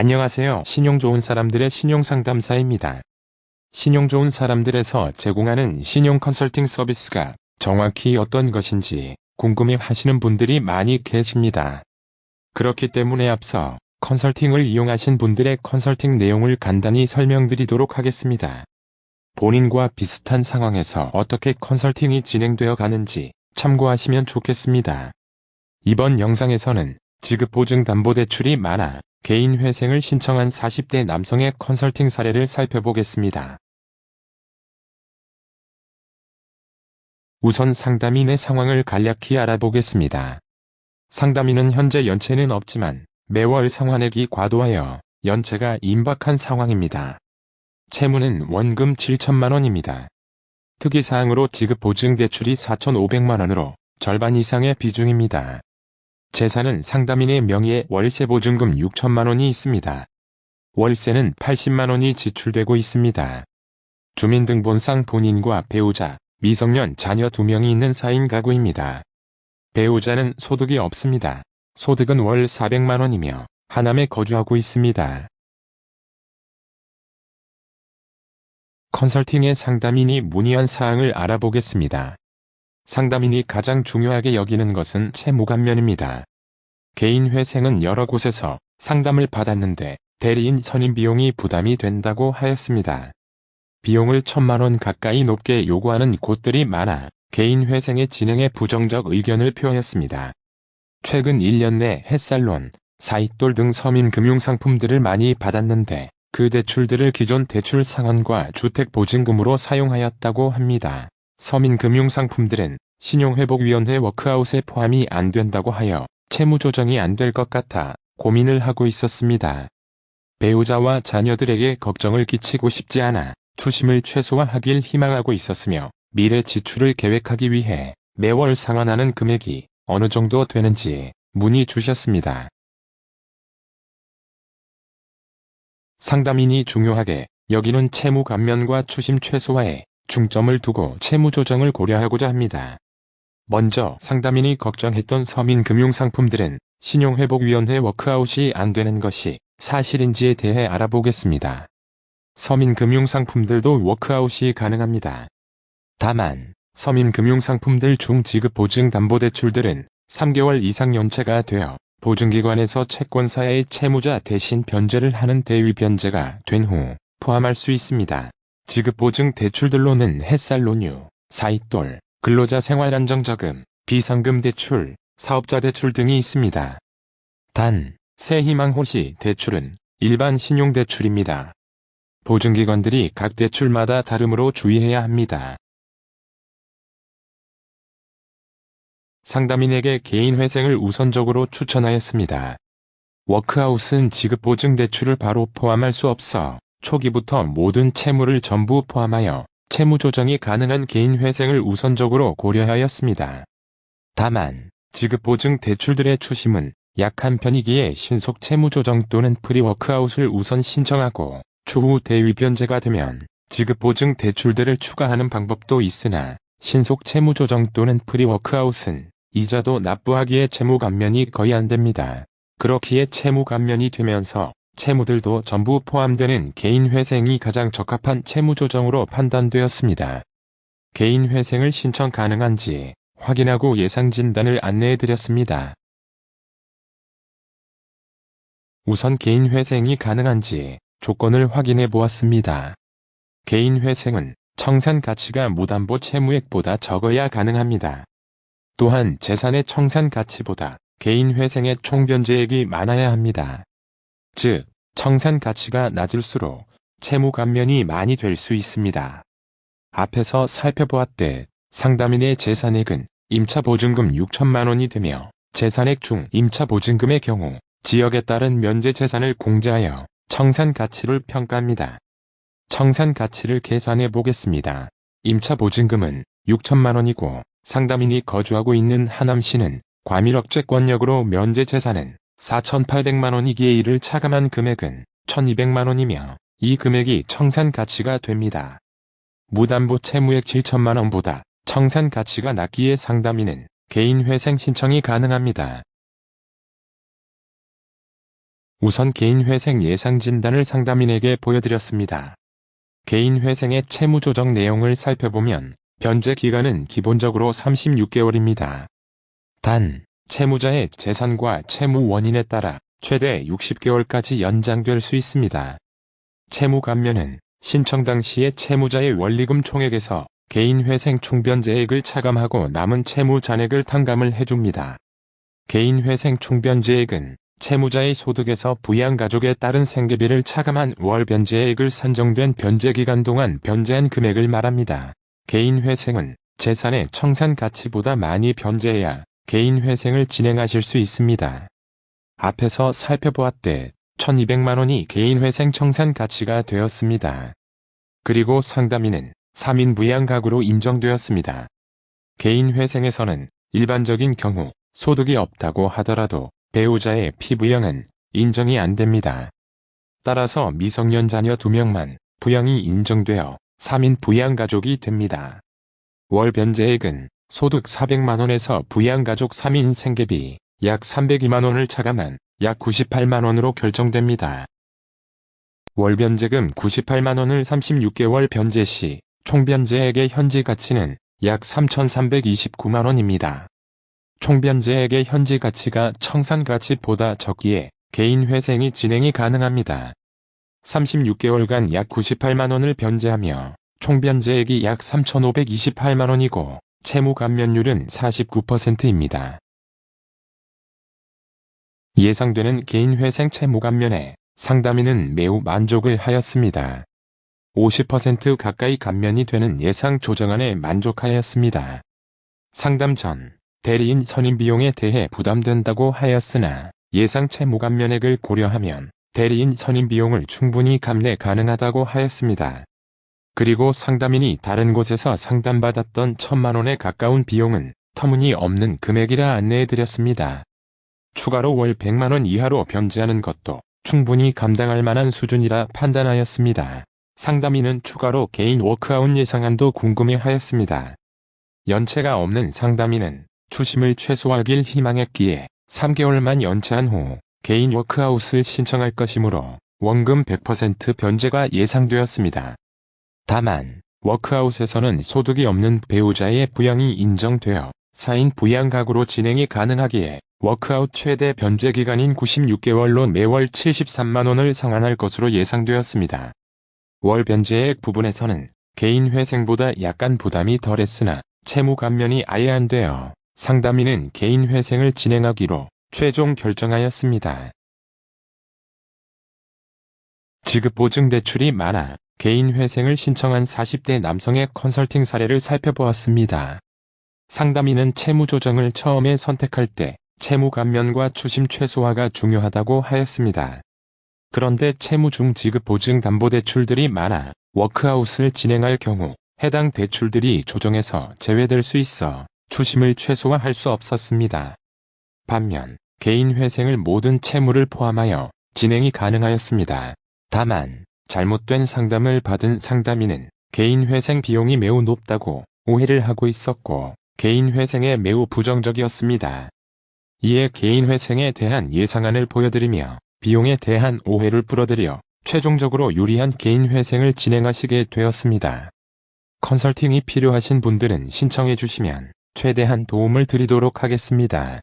안녕하세요. 신용 좋은 사람들의 신용상담사입니다. 신용 좋은 사람들에서 제공하는 신용 컨설팅 서비스가 정확히 어떤 것인지 궁금해 하시는 분들이 많이 계십니다. 그렇기 때문에 앞서 컨설팅을 이용하신 분들의 컨설팅 내용을 간단히 설명드리도록 하겠습니다. 본인과 비슷한 상황에서 어떻게 컨설팅이 진행되어 가는지 참고하시면 좋겠습니다. 이번 영상에서는 지급보증담보대출이 많아 개인회생을 신청한 40대 남성의 컨설팅 사례를 살펴보겠습니다. 우선 상담인의 상황을 간략히 알아보겠습니다. 상담인은 현재 연체는 없지만 매월 상환액이 과도하여 연체가 임박한 상황입니다. 채무는 원금 7천만 원입니다. 특이사항으로 지급보증대출이 4,500만 원으로 절반 이상의 비중입니다. 재산은 상담인의 명의에 월세보증금 6천만 원이 있습니다. 월세는 80만 원이 지출되고 있습니다. 주민등본상 본인과 배우자, 미성년 자녀 2명이 있는 4인 가구입니다. 배우자는 소득이 없습니다. 소득은 월 400만 원이며 하남에 거주하고 있습니다. 컨설팅의 상담인이 문의한 사항을 알아보겠습니다. 상담인이 가장 중요하게 여기는 것은 채무감면입니다. 개인회생은 여러 곳에서 상담을 받았는데 대리인 선임 비용이 부담이 된다고 하였습니다. 비용을 1,000만 원 가까이 높게 요구하는 곳들이 많아 개인회생의 진행에 부정적 의견을 표했습니다. 최근 1년 내 햇살론, 사이돌 등 서민금융상품들을 많이 받았는데 그 대출들을 기존 대출 상환과 주택보증금으로 사용하였다고 합니다. 서민금융상품들은 신용회복위원회 워크아웃에 포함이 안 된다고 하여 채무 조정이 안 될 것 같아 고민을 하고 있었습니다. 배우자와 자녀들에게 걱정을 끼치고 싶지 않아 추심을 최소화하길 희망하고 있었으며 미래 지출을 계획하기 위해 매월 상환하는 금액이 어느 정도 되는지 문의 주셨습니다. 상담인이 중요하게 여기는 채무 감면과 추심 최소화에 중점을 두고 채무 조정을 고려하고자 합니다. 먼저 상담인이 걱정했던 서민금융상품들은 신용회복위원회 워크아웃이 안 되는 것이 사실인지에 대해 알아보겠습니다. 서민금융상품들도 워크아웃이 가능합니다. 다만 서민금융상품들 중 지급보증담보대출들은 3개월 이상 연체가 되어 보증기관에서 채권사의 채무자 대신 변제를 하는 대위변제가 된 후 포함할 수 있습니다. 지급보증 대출들로는 햇살론유, 사이돌, 근로자 생활안정자금, 비상금 대출, 사업자 대출 등이 있습니다. 단, 새희망호시 대출은 일반 신용대출입니다. 보증기관들이 각 대출마다 다르므로 주의해야 합니다. 상담인에게 개인회생을 우선적으로 추천하였습니다. 워크아웃은 지급보증 대출을 바로 포함할 수 없어 초기부터 모든 채무를 전부 포함하여 채무 조정이 가능한 개인회생을 우선적으로 고려하였습니다. 다만 지급보증 대출들의 추심은 약한 편이기에 신속 채무 조정 또는 프리워크아웃을 우선 신청하고 추후 대위변제가 되면 지급보증 대출들을 추가하는 방법도 있으나 신속 채무 조정 또는 프리워크아웃은 이자도 납부하기에 채무 감면이 거의 안 됩니다. 그렇기에 채무 감면이 되면서 채무들도 전부 포함되는 개인회생이 가장 적합한 채무 조정으로 판단되었습니다. 개인회생을 신청 가능한지 확인하고 예상 진단을 안내해드렸습니다. 우선 개인회생이 가능한지 조건을 확인해 보았습니다. 개인회생은 청산 가치가 무담보 채무액보다 적어야 가능합니다. 또한 재산의 청산 가치보다 개인회생의 총변제액이 많아야 합니다. 즉, 청산 가치가 낮을수록 채무 감면이 많이 될 수 있습니다. 앞에서 살펴보았듯 상담인의 재산액은 임차보증금 6천만 원이 되며 재산액 중 임차보증금의 경우 지역에 따른 면제 재산을 공제하여 청산 가치를 평가합니다. 청산 가치를 계산해 보겠습니다. 임차보증금은 6천만 원이고 상담인이 거주하고 있는 하남시는 과밀억제권역으로 면제 재산은 4,800만 원이기에 이를 차감한 금액은 1,200만 원이며 이 금액이 청산 가치가 됩니다. 무담보 채무액 7천만 원보다 청산 가치가 낮기에 상담인은 개인회생 신청이 가능합니다. 우선 개인회생 예상진단을 상담인에게 보여드렸습니다. 개인회생의 채무조정 내용을 살펴보면 변제 기간은 기본적으로 36개월입니다. 단, 채무자의 재산과 채무 원인에 따라 최대 60개월까지 연장될 수 있습니다. 채무 감면은 신청 당시에 채무자의 원리금 총액에서 개인회생 총변제액을 차감하고 남은 채무 잔액을 탕감을 해줍니다. 개인회생 총변제액은 채무자의 소득에서 부양가족에 따른 생계비를 차감한 월 변제액을 산정된 변제기간 동안 변제한 금액을 말합니다. 개인회생은 재산의 청산 가치보다 많이 변제해야 개인회생을 진행하실 수 있습니다. 앞에서 살펴보았듯 1200만 원이 개인회생 청산 가치가 되었습니다. 그리고 상담인은 3인 부양가구로 인정되었습니다. 개인회생에서는 일반적인 경우 소득이 없다고 하더라도 배우자의 피부양은 인정이 안 됩니다. 따라서 미성년 자녀 2명만 부양이 인정되어 3인 부양가족이 됩니다. 월 변제액은 소득 400만 원에서 부양가족 3인 생계비 약 302만 원을 차감한 약 98만 원으로 결정됩니다. 월 변제금 98만 원을 36개월 변제 시 총변제액의 현지 가치는 약 3,329만 원입니다. 총변제액의 현지 가치가 청산 가치보다 적기에 개인회생이 진행이 가능합니다. 36개월간 약 98만 원을 변제하며 총변제액이 약 3,528만 원이고 채무 감면율은 49%입니다. 예상되는 개인회생 채무 감면에 상담인은 매우 만족을 하였습니다. 50% 가까이 감면이 되는 예상 조정안에 만족하였습니다. 상담 전 대리인 선임 비용에 대해 부담된다고 하였으나 예상 채무 감면액을 고려하면 대리인 선임 비용을 충분히 감내 가능하다고 하였습니다. 그리고 상담인이 다른 곳에서 상담받았던 1,000만 원에 가까운 비용은 터무니없는 금액이라 안내해드렸습니다. 추가로 월 100만 원 이하로 변제하는 것도 충분히 감당할 만한 수준이라 판단하였습니다. 상담인은 추가로 개인 워크아웃 예상안도 궁금해하였습니다. 연체가 없는 상담인은 추심을 최소화하길 희망했기에 3개월만 연체한 후 개인 워크아웃을 신청할 것이므로 원금 100% 변제가 예상되었습니다. 다만 워크아웃에서는 소득이 없는 배우자의 부양이 인정되어 4인 부양가구로 진행이 가능하기에 워크아웃 최대 변제 기간인 96개월로 매월 73만 원을 상환할 것으로 예상되었습니다. 월 변제액 부분에서는 개인회생보다 약간 부담이 덜했으나 채무 감면이 아예 안 되어 상담인은 개인회생을 진행하기로 최종 결정하였습니다. 지급보증대출이 많아 개인회생을 신청한 40대 남성의 컨설팅 사례를 살펴보았습니다. 상담인은 채무조정을 처음에 선택할 때 채무 감면과 추심 최소화가 중요하다고 하였습니다. 그런데 채무 중 지급보증담보대출들이 많아 워크아웃을 진행할 경우 해당 대출들이 조정에서 제외될 수 있어 추심을 최소화할 수 없었습니다. 반면 개인회생을 모든 채무를 포함하여 진행이 가능하였습니다. 다만 잘못된 상담을 받은 상담인은 개인회생 비용이 매우 높다고 오해를 하고 있었고 개인회생에 매우 부정적이었습니다. 이에 개인회생에 대한 예상안을 보여드리며 비용에 대한 오해를 풀어드려 최종적으로 유리한 개인회생을 진행하시게 되었습니다. 컨설팅이 필요하신 분들은 신청해 주시면 최대한 도움을 드리도록 하겠습니다.